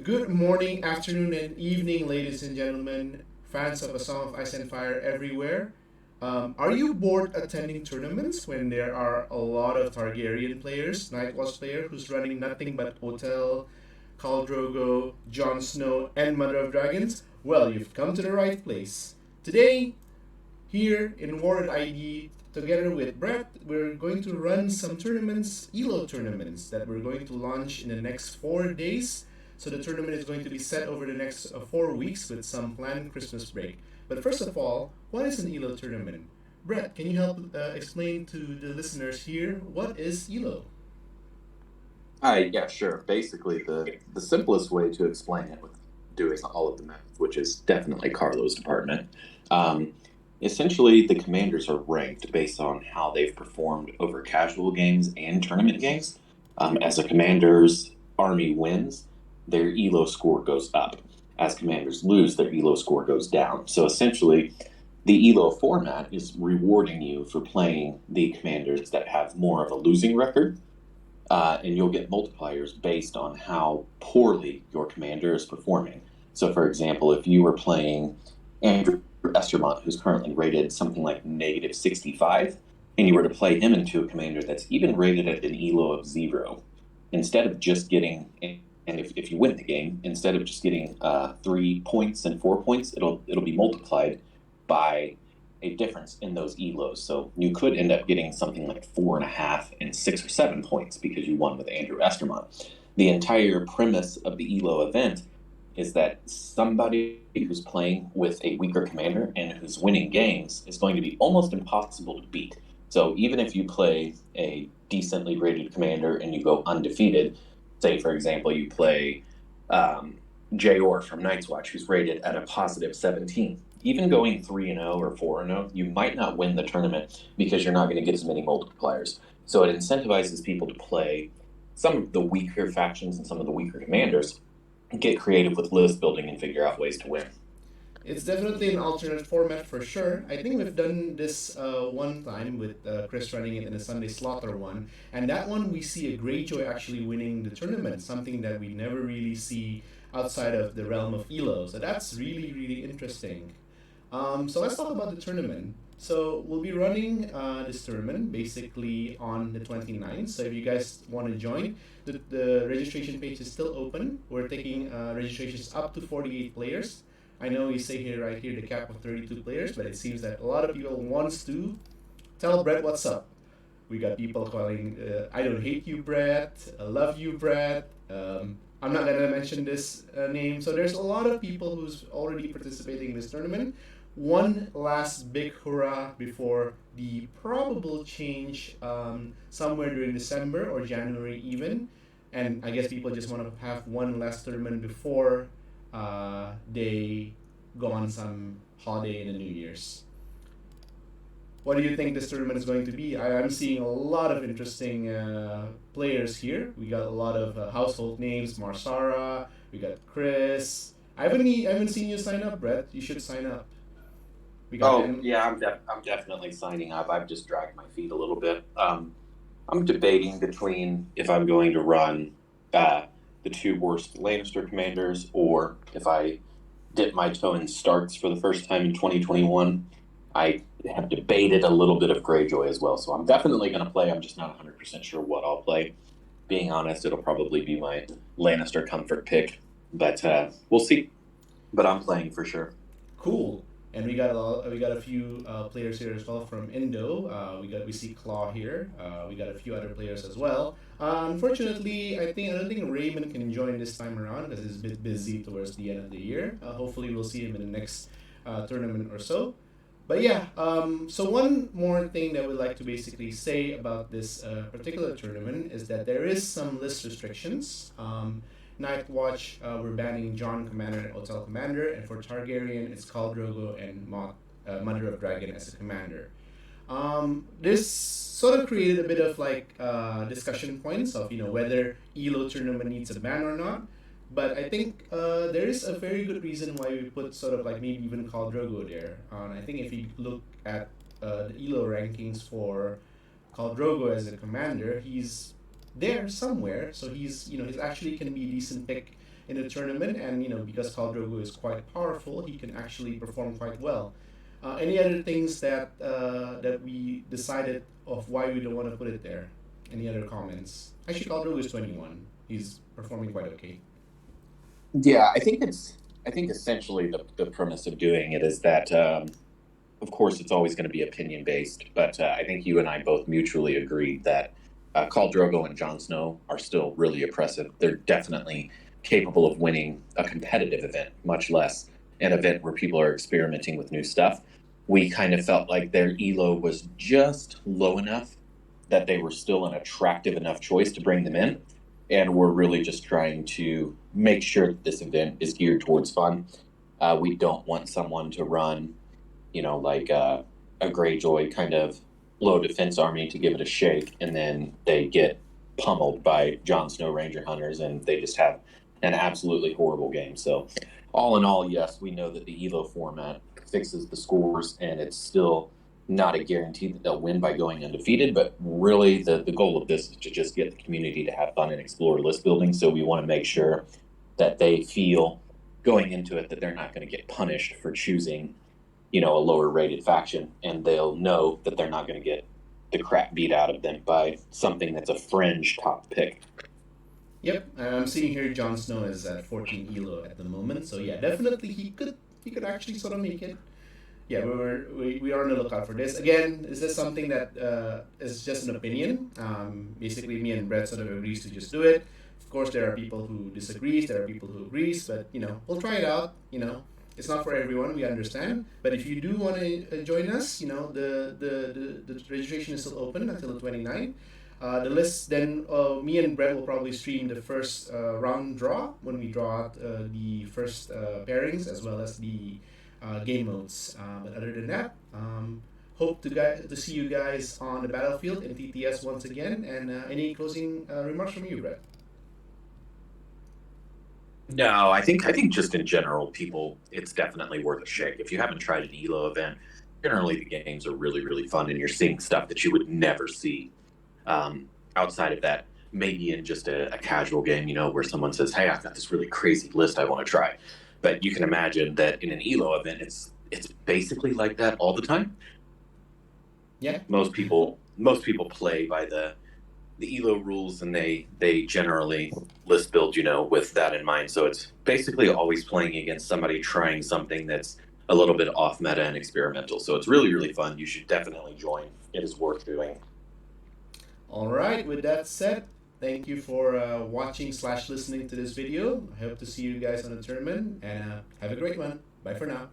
Good morning, afternoon, and evening, ladies and gentlemen, fans of A Song of Ice and Fire everywhere. Are you bored attending tournaments when there are a lot of Targaryen players, Night Watch player who's running nothing but Hotel, Khal Drogo, Jon Snow, and Mother of Dragons? Well, you've come to the right place. Today, here in War.ID, together with Brett, we're going to run some tournaments, ELO tournaments, that we're going to launch in the next 4 days. So the tournament is going to be set over the next 4 weeks with some planned Christmas break. But first of all, what is an ELO tournament? Brett, can you help explain to the listeners here what is ELO? Hi, yeah, sure. Basically, the simplest way to explain it with doing all of the math, which is definitely Carlo's department. Um, Essentially, the commanders are ranked based on how they've performed over casual games and tournament games. As a commander's army wins, their ELO score goes up. As commanders lose, their ELO score goes down. So essentially, the ELO format is rewarding you for playing the commanders that have more of a losing record, and you'll get multipliers based on how poorly your commander is performing. So, for example, if you were playing Andrew Estermont, who's currently rated something like negative 65, and you were to play him into a commander that's even rated at an ELO of 0, instead of just getting, and if you win the game, instead of just getting 3 points and 4 points, it'll be multiplied by a difference in those ELOs. So you could end up getting something like 4.5 and 6 or 7 points because you won with Andrew Estermont. The entire premise of the ELO event is that somebody who's playing with a weaker commander and who's winning games is going to be almost impossible to beat. So even if you play a decently rated commander and you go undefeated, say for example you play Jayor from Night's Watch, who's rated at a positive 17. Even going 3-0 or 4-0, you might not win the tournament because you're not going to get as many multipliers. So it incentivizes people to play some of the weaker factions and some of the weaker commanders, get creative with list building, and figure out ways to win. It's definitely an alternate format for sure. I think we've done this one time with Chris running it in a Sunday Slaughter one, and that one we see a Greyjoy actually winning the tournament, something that we never really see outside of the realm of ELO. So that's really, really interesting. So let's talk about the tournament. So we'll be running this tournament basically on the 29th. So if you guys want to join, the registration page is still open. We're taking registrations up to 48 players. I know you say here right here the cap of 32 players, but it seems that a lot of people wants to tell Brett what's up. We got people calling, I don't hate you, Brett. I love you, Brett. I'm not gonna mention this name. So there's a lot of people who's already participating in this tournament. One last big hurrah before the probable change somewhere during December or January even. And I guess people just want to have one last tournament before they go on some holiday in the New Year's. What do you think this tournament is going to be? I'm seeing a lot of interesting players here. We got a lot of household names. Marsara, we got Chris. I haven't seen you sign up, Brett. You should sign up. We got Oh yeah, I'm definitely signing up. I've just dragged my feet a little bit. I'm debating between if I'm going to run the two worst Lannister commanders, or if I dip my toe in Starks for the first time in 2021. I have debated a little bit of Greyjoy as well, so I'm definitely going to play. I'm just not 100% sure what I'll play. Being honest, it'll probably be my Lannister comfort pick, but we'll see. But I'm playing for sure. Cool. And we got a few players here as well from Indo. We see Claw here. We got a few other players as well. Unfortunately, I don't think Raymond can join this time around because he's a bit busy towards the end of the year. Hopefully, we'll see him in the next tournament or so. But yeah, so one more thing that we'd like to basically say about this particular tournament is that there is some list restrictions. Night Watch, we're banning John Commander and Hotel Commander, and for Targaryen, it's Khal Drogo and Mother of Dragon as a commander. This sort of created a bit of like discussion points of whether ELO tournament needs a ban or not. But I think there is a very good reason why we put sort of like maybe even Khal Drogo there. I think if you look at the ELO rankings for Khal Drogo as a commander, he's there somewhere. So he's actually can be a decent pick in the tournament, and because Khal Drogo is quite powerful, he can actually perform quite well. Any other things that we decided of why we don't want to put it there? Any other comments? Actually, Khal Drogo is 21. He's performing quite okay. Yeah, I think essentially the premise of doing it is that, of course, it's always going to be opinion based, but I think you and I both mutually agreed that Khal Drogo and Jon Snow are still really oppressive. They're definitely capable of winning a competitive event, much less an event where people are experimenting with new stuff. We kind of felt like their elo was just low enough that they were still an attractive enough choice to bring them in. And we're really just trying to make sure that this event is geared towards fun. We don't want someone to run, like a Greyjoy kind of low defense army to give it a shake, and then they get pummeled by Jon Snow Ranger hunters, and they just have an absolutely horrible game. So, all in all, yes, we know that the ELO format fixes the scores, and it's still not a guarantee that they'll win by going undefeated, but really the goal of this is to just get the community to have fun and explore list building. So we want to make sure that they feel going into it that they're not going to get punished for choosing, a lower rated faction, and they'll know that they're not going to get the crap beat out of them by something that's a fringe top pick. Yep, I'm seeing here Jon Snow is at 14 elo at the moment, so yeah, definitely he could actually sort of make it. Yeah, we are on the lookout for this. Again, is this something that is just an opinion? Basically, me and Brett sort of agrees to just do it. Of course, there are people who disagrees, there are people who agrees, but we'll try it out. It's not for everyone. We understand, but if you do want to join us, the registration is still open until the 29th. The list, then me and Brett will probably stream the first round draw when we draw out the first pairings as well as the game modes. But other than that, hope to see you guys on the battlefield in TTS once again. And any closing remarks from you, Brett? No, I think just in general, people, it's definitely worth a shake. If you haven't tried an ELO event, generally the games are really, really fun, and you're seeing stuff that you would never see outside of that. Maybe in just a casual game, where someone says, "Hey, I've got this really crazy list I want to try." But you can imagine that in an ELO event, it's basically like that all the time. Yeah. Most people play by the ELO rules, and they generally list build, with that in mind. So it's basically always playing against somebody trying something that's a little bit off meta and experimental. So it's really, really fun. You should definitely join. It is worth doing. All right. With that said, thank you for watching/listening to this video. I hope to see you guys on the tournament, and have a great one. Bye for now.